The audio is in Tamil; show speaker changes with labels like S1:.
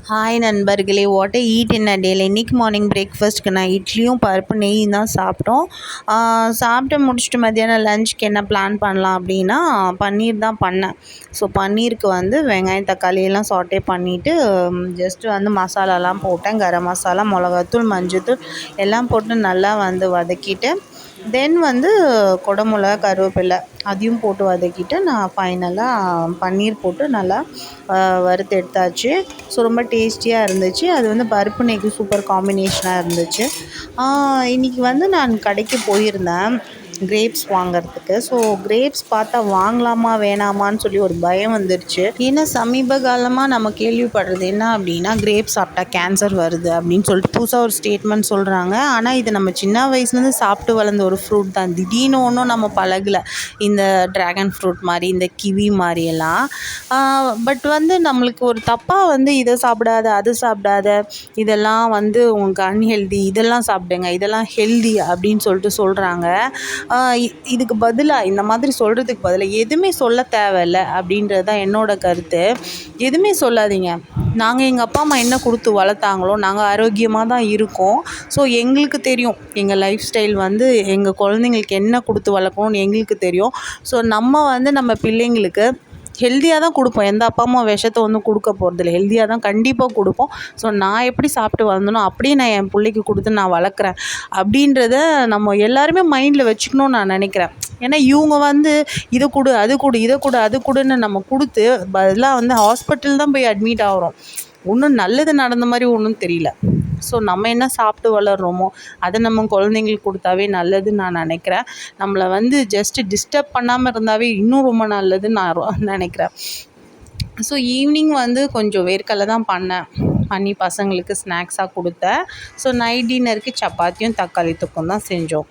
S1: ஹாய் நண்பர்களே, வாட் ஈட் இன் அ டேல. இன்றைக்கி மார்னிங் பிரேக்ஃபாஸ்ட்டுக்கு நான் இட்லியும் பருப்பு நெய்யும் தான் சாப்பிட்டோம். சாப்பிட்டு முடிச்சுட்டு மத்தியானம் லஞ்சுக்கு என்ன பிளான் பண்ணலாம் அப்படின்னா, பன்னீர் தான் பண்ணேன். ஸோ பன்னீருக்கு வந்து வெங்காயம் தக்காளி எல்லாம் சாட்டே பண்ணிவிட்டு ஜஸ்ட்டு வந்து மசாலாலாம் போட்டேன். கரம் மசாலா, மிளகாத்தூள், மஞ்சள்தூள் எல்லாம் போட்டு நல்லா வந்து வதக்கிட்டு தென் வந்து குடமிளகா கருவேப்பிலை அதையும் போட்டு வதக்கிட்டு நான் ஃபைனலாக பன்னீர் போட்டு நல்லா வறுத்து எடுத்தாச்சு. ஸோ ரொம்ப டேஸ்டியாக இருந்துச்சு. அது வந்து பருப்பு நெய்க்கு சூப்பர் காம்பினேஷனாக இருந்துச்சு. இன்றைக்கி வந்து நான் கடைக்கு போயிருந்தேன் கிரேப்ஸ் வாங்கிறதுக்கு. ஸோ கிரேப்ஸ் பார்த்தா வாங்கலாமா வேணாமான்னு சொல்லி ஒரு பயம் வந்துடுச்சு. ஏன்னா சமீப காலமாக நம்ம கேள்விப்படுறது என்ன அப்படின்னா, கிரேப்ஸ் சாப்பிட்டா கேன்சர் வருது அப்படின்னு சொல்லிட்டு புதுசாக ஒரு ஸ்டேட்மெண்ட் சொல்கிறாங்க. ஆனால் இது நம்ம சின்ன வயசுலேருந்து சாப்பிட்டு வளர்ந்த ஒரு ஃப்ரூட் தான். திடீர்னு ஒன்றும் நம்ம பழகலை. இந்த ட்ராகன் ஃப்ரூட் மாதிரி, இந்த கிவி மாதிரியெல்லாம். பட் வந்து நம்மளுக்கு ஒரு தப்பாக வந்து இதை சாப்பிடாத, அது சாப்பிடாத, இதெல்லாம் வந்து உங்களுக்கு அன்ஹெல்தி, இதெல்லாம் சாப்பிடுங்க, இதெல்லாம் ஹெல்தி அப்படின்னு சொல்லிட்டு சொல்கிறாங்க. இதுக்கு பதிலாக இந்த மாதிரி சொல்கிறதுக்கு பதிலாக எதுவுமே சொல்ல தேவையில்லை அப்படின்றது தான் என்னோடய கருத்து. எதுவுமே சொல்லாதீங்க. நாங்கள் எங்கள் அப்பா அம்மா என்ன கொடுத்து வளர்த்தாங்களோ நாங்கள் ஆரோக்கியமாக தான் இருக்கோம். ஸோ எங்களுக்கு தெரியும் எங்கள் லைஃப் ஸ்டைல் வந்து எங்கள் குழந்தைங்களுக்கு என்ன கொடுத்து வளர்க்கணும்னு எங்களுக்கு தெரியும். ஸோ நம்ம வந்து நம்ம பிள்ளைங்களுக்கு ஹெல்த்தியாக தான் கொடுப்போம். எந்த அப்பா அம்மா விஷத்தை வந்து கொடுக்க போகிறதில்ல. ஹெல்த்தியாக தான் கண்டிப்பாக கொடுப்போம். ஸோ நான் எப்படி சாப்பிட்டு வளர்ந்தனோ அப்படியே நான் என் பிள்ளைக்கு கொடுத்து நான் வளர்க்குறேன் அப்படின்றத நம்ம எல்லாருமே மைண்டில் வச்சுக்கணும்னு நான் நினைக்கிறேன். ஏன்னா இவங்க வந்து இதை கொடு, அது கொடு, இதை கொடு, அது கொடுன்னு நம்ம கொடுத்து பதிலாக வந்து ஹாஸ்பிட்டல் தான் போய் அட்மிட் ஆகிறோம். ஒன்றும் நல்லது நடந்த மாதிரி ஒன்றும் தெரியல. ஸோ நம்ம என்ன சாப்பிட்டு வளர்கிறோமோ அதை நம்ம குழந்தைங்களுக்கு கொடுத்தாவே நல்லதுன்னு நான் நினைக்கிறேன். நம்மளை வந்து ஜஸ்ட்டு டிஸ்டர்ப் பண்ணாமல் இருந்தாவே இன்னும் ரொம்ப நல்லதுன்னு நான் நினைக்கிறேன். ஸோ ஈவினிங் வந்து கொஞ்சம் வேர்க்கடலை தான் பண்ணி பசங்களுக்கு ஸ்நாக்ஸாக கொடுத்தேன். ஸோ நைட் டின்னருக்கு சப்பாத்தியும் தக்காளி தொக்கும் தான் செஞ்சோம்.